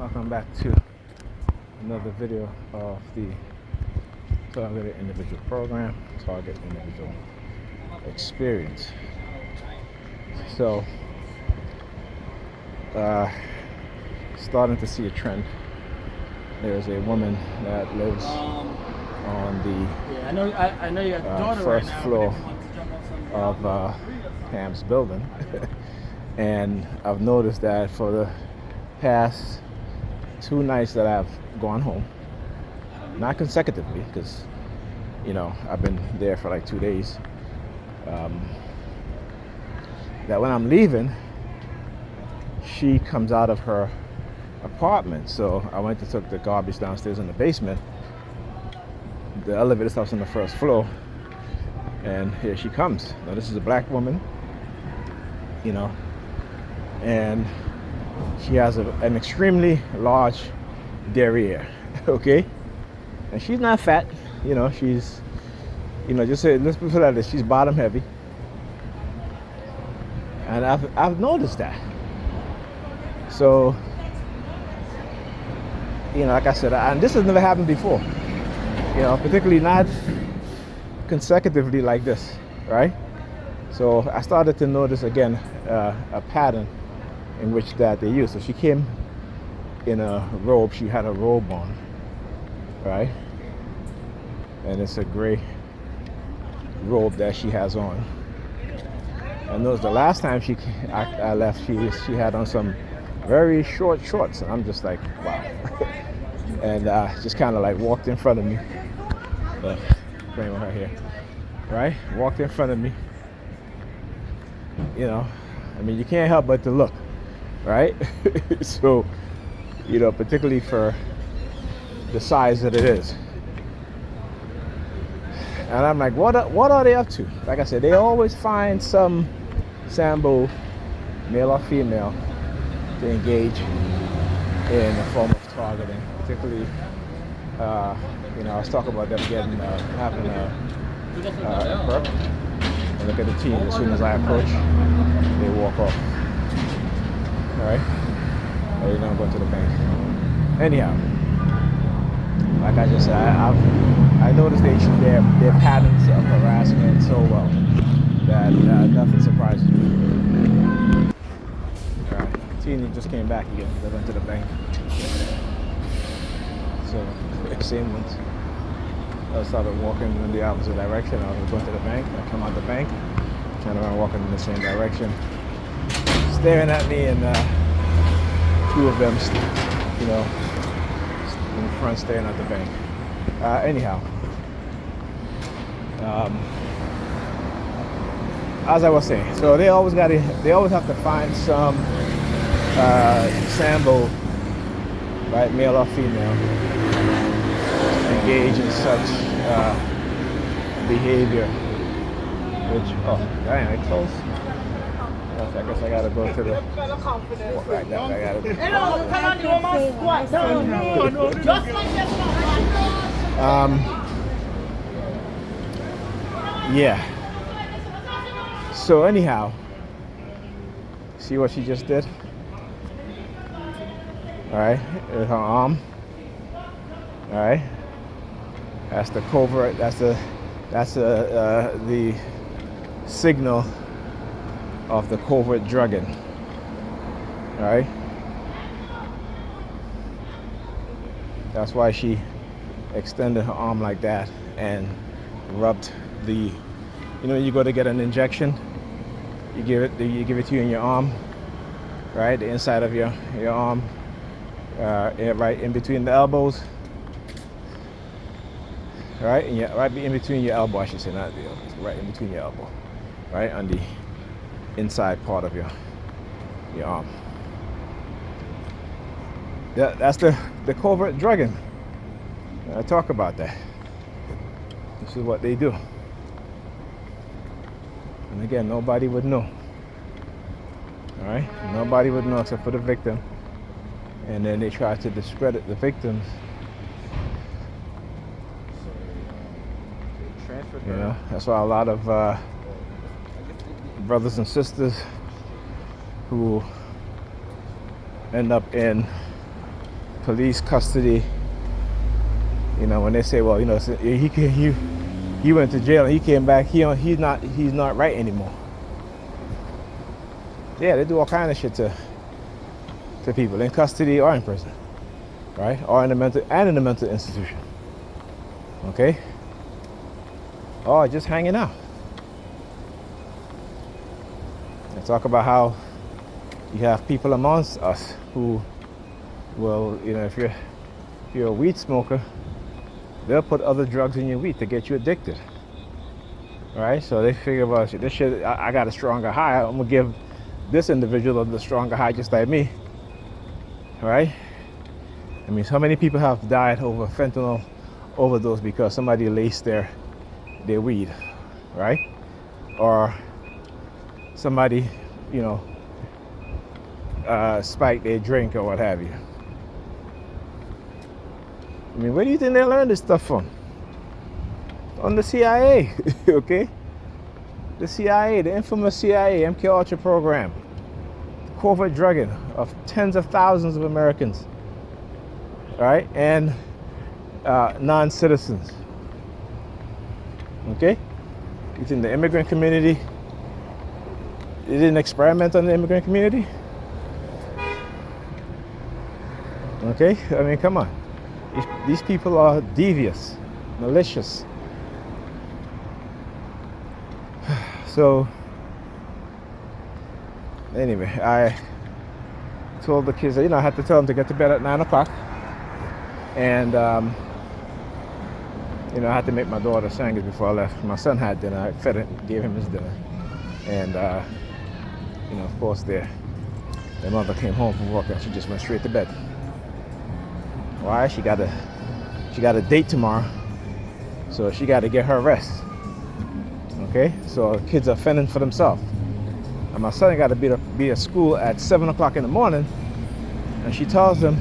Welcome back to another video of the Targeted Individual Program, Target Individual Experience. So, starting to see a trend. There's a woman that lives on the I know you got daughter first right now, floor of Pam's building. And I've noticed that for the past 2 nights that I've gone home, not consecutively, because I've been there for like 2 days, that when I'm leaving, she comes out of her apartment. So I went to took the garbage downstairs in the basement. The elevator stops on the first floor, and here she comes. Now this is a black woman, and she has an extremely large derriere, okay? And she's not fat, she's, just say, let's put it like this, she's bottom heavy. And I've noticed that. So, like I said, and this has never happened before, particularly not consecutively like this, right? So I started to notice again a pattern in which that they use. So she came in a robe. She had a robe on, right? And it's a gray robe that she has on. And those the last time I left, she had on some very short shorts, and I'm just like, wow. And just kind of like walked in front of me. Playing with her here, right? Walked in front of me. You can't help but to look, right? So, particularly for the size that it is. And I'm like, what are they up to? Like I said, they always find some Sambo, male or female, to engage in a form of targeting. Particularly, I was talking about them having a perk. And look at the team. As soon as I approach, they walk off. All right? Or I'm going to the bank. Anyhow, like I just said, I noticed their patterns of harassment so well that nothing surprises me. All right, Tina just came back again. They went to the bank. So same ones. I started walking in the opposite direction. I was going to the bank. I come out the bank, turned around, walking in the same direction, staring at me, and 2 of them, in front, staring at the bank. Anyhow, as I was saying, so they always have to find some Sambo, right, male or female, engage in such behavior, which, dang, I close. I guess I gotta go to the walk right now. I gotta go. Yeah. So anyhow, see what she just did? All right, with her arm. All right. That's the covert. That's the signal of the covert drugging. All right. That's why she extended her arm like that and rubbed the. You go to get an injection. You give it to you in your arm, right? The inside of your arm, right in between the elbows. Right in between your elbow, I should say, not the elbow, right in between your elbow, right on the inside part of your arm. That's the covert drugging. I talk about that. This is what they do. And again, nobody would know. All right, nobody would know except for the victim. And then they try to discredit the victims. That's why a lot of brothers and sisters who end up in police custody. You know, when they say, well, you know, he went to jail and he came back, he's not right anymore. Yeah, they do all kind of shit to people in custody or in prison, right? Or in the mental institution. Okay? Or just hanging out. And talk about how you have people amongst us who will, you know, if you're a weed smoker, they'll put other drugs in your weed to get you addicted. Right? So they figure, well, this shit, I got a stronger high. I'm gonna give this individual the stronger high just like me. Right? I mean, how many people have died over fentanyl overdose because somebody laced their weed, right? Or somebody, you know, spiked their drink or what have you. I mean, where do you think they learned this stuff from? On the CIA, okay? The CIA, the infamous CIA, MK Ultra program. Covert drugging of tens of thousands of Americans, right? And non-citizens, okay? You think the immigrant community, they didn't experiment on the immigrant community? Okay, I mean, come on. These people are devious, malicious. So, anyway, I told the kids that, you know, I had to tell them to get to bed at 9 o'clock. And, you know, I had to make my daughter sandwich before I left. My son had dinner. I fed it, gave him his dinner. And, you know, of course, their mother came home from work and she just went straight to bed. Why? She got a date tomorrow, so she got to get her rest. Okay, so kids are fending for themselves. And my son got to be at school at 7 o'clock in the morning, and she tells him,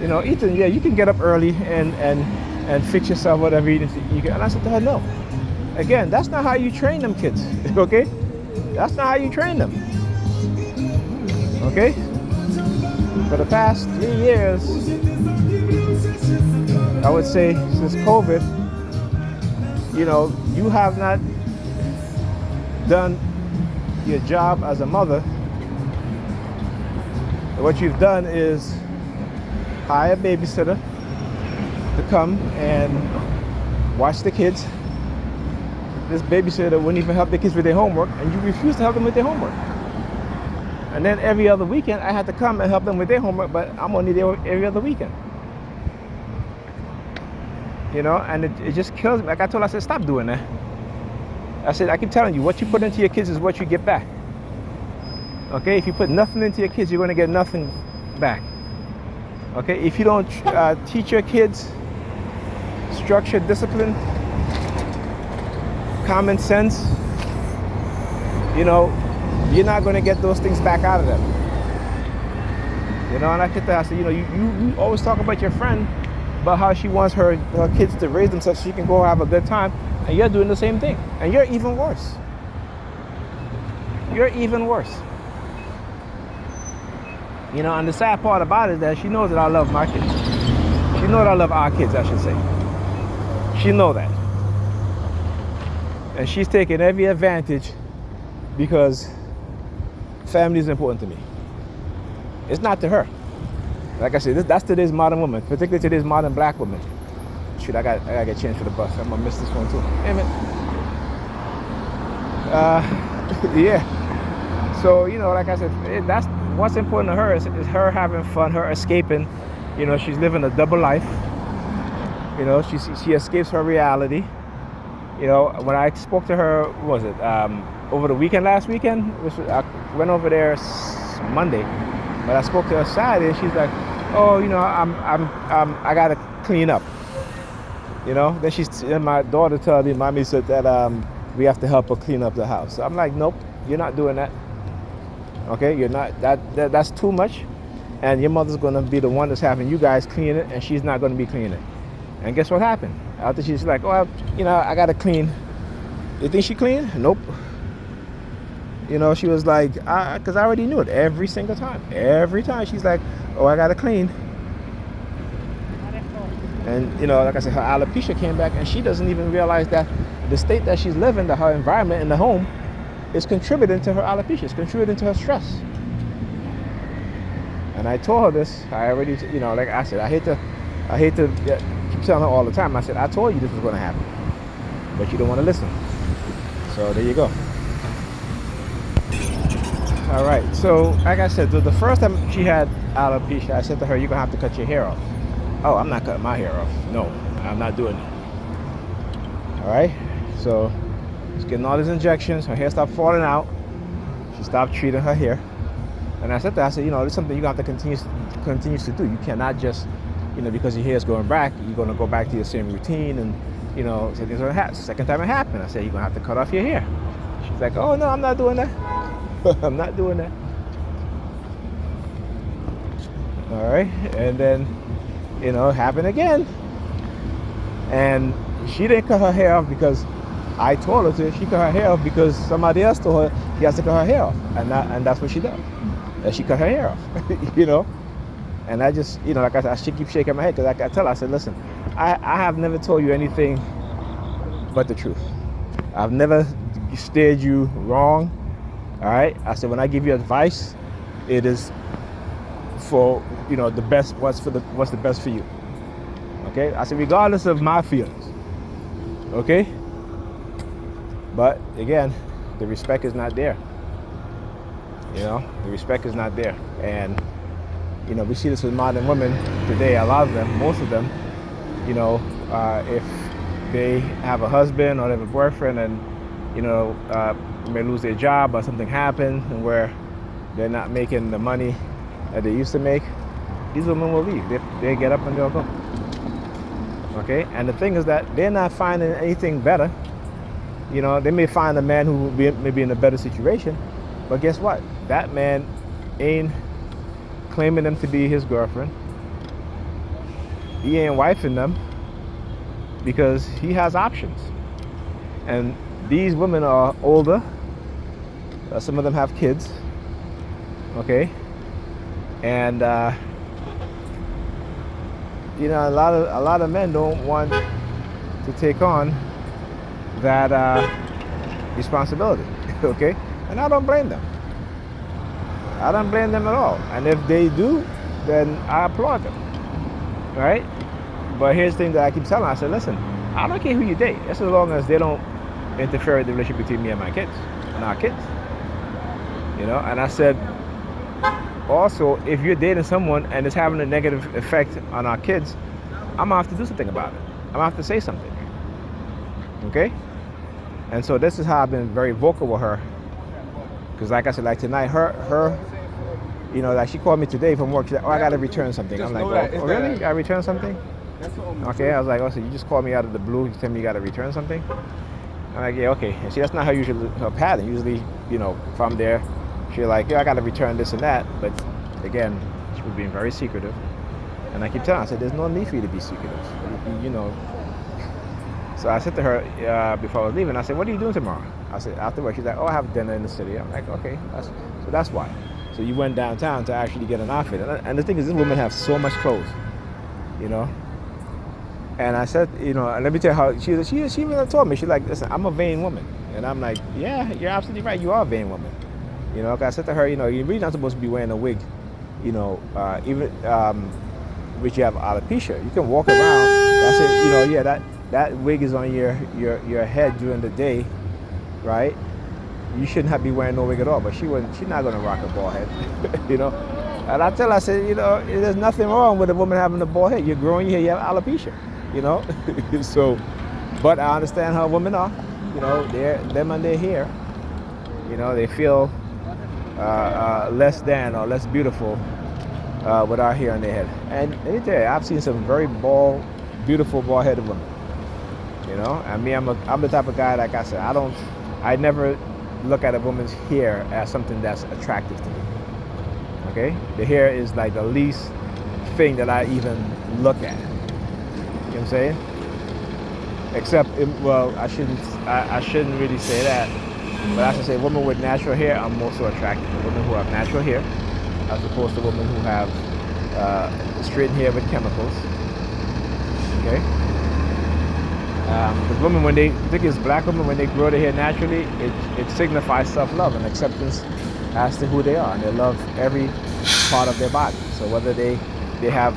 you know, Ethan, yeah, you can get up early and fix yourself whatever you can. And I said to her, no. Again, that's not how you train them kids. Okay, that's not how you train them. Okay, for the past 3 years, I would say since COVID, you know, you have not done your job as a mother. What you've done is hire a babysitter to come and watch the kids. This babysitter wouldn't even help the kids with their homework, and you refuse to help them with their homework. And then every other weekend, I had to come and help them with their homework, but I'm only there every other weekend. You know, and it just kills me. Like I told her, I said, stop doing that. I said, I keep telling you, what you put into your kids is what you get back. Okay, if you put nothing into your kids, you're going to get nothing back. Okay, if you don't teach your kids structure, discipline, common sense, you know, you're not going to get those things back out of them. You know, and I said, you know, you always talk about your friend, about how she wants her kids to raise themselves so she can go have a good time, and you're doing the same thing, and you're even worse. You're even worse. You know, and the sad part about it is that she knows that I love my kids. She knows that I love our kids, I should say. She knows that. And she's taking every advantage because family is important to me. It's not to her. Like I said, that's today's modern woman, particularly today's modern black woman. Shoot, I gotta get changed for the bus. I'm gonna miss this one too. Damn it. Yeah. So, you know, like I said, that's what's important to her is her having fun, her escaping. You know, she's living a double life. You know, she escapes her reality. You know, when I spoke to her, what was it, over the weekend, last weekend? I went over there Monday, but I spoke to her Saturday, and she's like, oh, you know, I gotta clean up. You know, then my daughter told me, mommy said that we have to help her clean up the house. So I'm like, nope, you're not doing that. Okay, you're not, that's too much. And your mother's gonna be the one that's having you guys clean it, and she's not gonna be cleaning it. And guess what happened? After she's like, oh, you know, I gotta clean. You think she cleaned? Nope. You know, she was like, because I already knew it every single time. Every time she's like, oh, I gotta clean. And like I said, her alopecia came back, and she doesn't even realize that the state that she's living, that her environment in the home, is contributing to her alopecia. It's contributing to her stress. And I told her this. I already, like I said, I hate to keep telling her all the time. I said, I told you this was going to happen, but you don't want to listen. So there you go. All right. So like I said, the first time she had alopecia, I said to her, "You're gonna have to cut your hair off." "Oh, I'm not cutting my hair off. No, I'm not doing it." All right. So she's getting all these injections. Her hair stopped falling out. She stopped treating her hair. And I said to her, I said, it's something you're going to have to continue to do. You cannot just, because your hair is going back, you're going to go back to your same routine and, so things are going to happen. Second time it happened, I said, "You're going to have to cut off your hair." She's like, "Oh, no, I'm not doing that." I'm not doing that. All right. And then, it happened again. And she didn't cut her hair off because I told her to. She cut her hair off because somebody else told her she has to cut her hair off. And that's what she does. And she cut her hair off, And I just, like I said, she keeps shaking my head because I tell her, I said, "Listen, I have never told you anything but the truth. I've never steered you wrong. All right." I said, "When I give you advice, it is for, the best, what's the best for you. Okay." I said, "Regardless of my feelings. Okay. But again, the respect is not there. The respect is not there. And, we see this with modern women today. A lot of them, most of them, if they have a husband or they have a boyfriend and, may lose their job or something happens and where they're not making the money that they used to make, these women will leave. They get up and they'll go. Okay? And the thing is that they're not finding anything better. They may find a man who may be in a better situation, but guess what? That man ain't claiming them to be his girlfriend. He ain't wifing them because he has options. And these women are older. Some of them have kids. Okay? And a lot of men don't want to take on that responsibility. Okay? And I don't blame them. I don't blame them at all. And if they do, then I applaud them. Right? But here's the thing that I keep telling them. I said, "Listen, I don't care who you date, just as long as they don't interfere with the relationship between me and my kids and our kids." And I said, also, if you're dating someone and it's having a negative effect on our kids, I'm gonna have to do something about it. I'm gonna have to say something. Okay? And so this is how I've been very vocal with her. Because like I said, like tonight, her, like she called me today from work. She's like, "Oh, I gotta return something." I'm like, "Oh, really? You gotta return something?" Okay, I was like, "Oh, so you just called me out of the blue. You tell me you gotta return something?" I'm like, "Yeah, okay." And see, that's not her pattern. Usually, if I'm there, she's like, "Yeah, I gotta return this and that." But again, she was being very secretive. And I keep telling her, I said, "There's no need for you to be secretive. So I said to her before I was leaving, I said, "What are you doing tomorrow?" I said, after work. She's like, "Oh, I have dinner in the city." I'm like, "Okay, that's why." So you went downtown to actually get an outfit. And the thing is, this woman has so much clothes, And I said, and let me tell you how she even told me, she's like, "Listen, I'm a vain woman." And I'm like, "Yeah, you're absolutely right. You are a vain woman." I said to her, "You're really not supposed to be wearing a wig, even which you have alopecia. You can walk around." I said, "Yeah, that wig is on your head during the day, right? You shouldn't have be wearing no wig at all." But she's not gonna rock a bald head, And I tell her, I said, there's nothing wrong with a woman having a bald head. You're growing your hair, you have alopecia, So, but I understand how women are, them and their hair, they feel less than or less beautiful with our hair on their head. And let me tell you, I've seen some very beautiful bald-headed women. And me, I'm the type of guy, like I said, I never look at a woman's hair as something that's attractive to me. Okay? The hair is like the least thing that I even look at. You know what I'm saying? Except, I shouldn't really say that. But I should say women with natural hair are more so attractive. Women who have natural hair, as opposed to women who have straightened hair with chemicals. Okay. Because women, when they, particularly as black women, when they grow their hair naturally, it signifies self-love and acceptance as to who they are, and they love every part of their body. So whether they have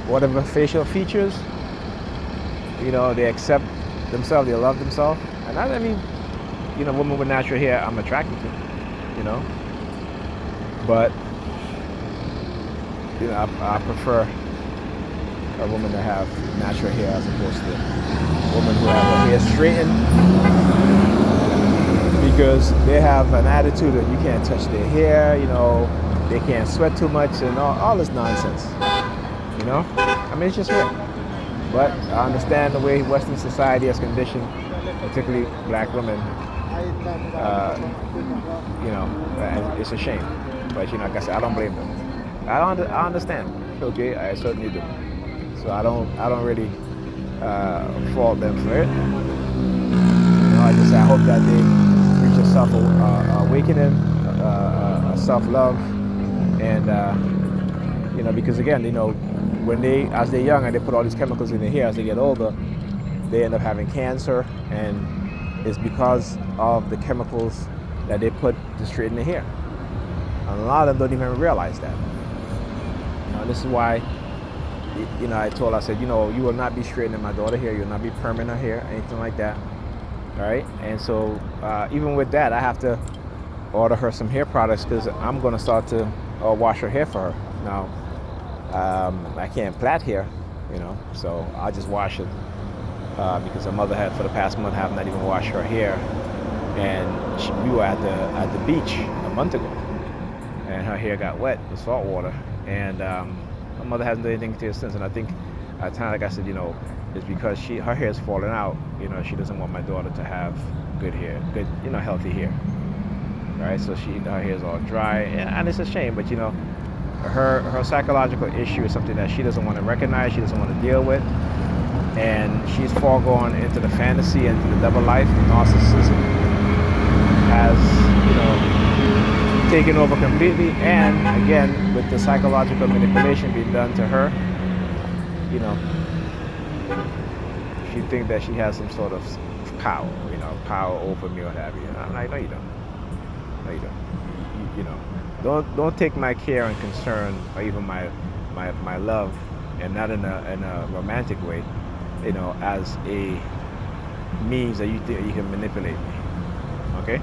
whatever facial features, they accept themselves, they love themselves, and I mean, women with natural hair, I'm attracted to, but I prefer a woman to have natural hair as opposed to a woman who have her hair straightened, because they have an attitude that you can't touch their hair, they can't sweat too much, and all this nonsense. I mean, it's just weird. But I understand the way Western society has conditioned, particularly black women. And it's a shame. But like I said, I don't blame them. I understand. Okay, I certainly do. So I don't really fault them for it. I hope that they reach a self-awakening, a self-love, and because again, when as they're young and they put all these chemicals in their hair, as they get older, they end up having cancer, and it's because of the chemicals that they put to straighten their hair. And a lot of them don't even realize that. This is why, I said, you will not be straightening my daughter hair, you will not be perming her hair, anything like that. All right? And so even with that, I have to order her some hair products, because I'm going to start to wash her hair for her. Now, I can't plait hair, so I'll just wash it, because her mother had, for the past month, have not even washed her hair. And we were at the beach a month ago, and her hair got wet with salt water, and her mother hasn't done anything to her since. And I think at the time, like I said, it's because her hair is falling out. She doesn't want my daughter to have good hair, good, healthy hair, right? So her hair is all dry, and it's a shame, but her psychological issue is something that she doesn't want to recognize, she doesn't want to deal with, and she's foregone into the fantasy, into the double life. The narcissism has, taken over completely, and again, with the psychological manipulation being done to her, she thinks that she has some sort of power, power over me or what have you. I'm like, no, you don't. No, you don't. Don't take my care and concern, or even my love, and not in a romantic way, as a means that you think you can manipulate me. Okay?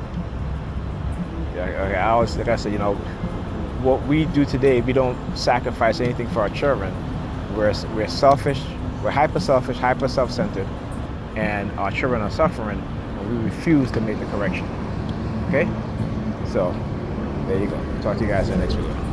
Yeah, okay. I always, like I said, what we do today, we don't sacrifice anything for our children. We're selfish, we're hyper selfish, hyper self-centered, and our children are suffering, and we refuse to make the correction. Okay? So, there you go. Talk to you guys in the next video.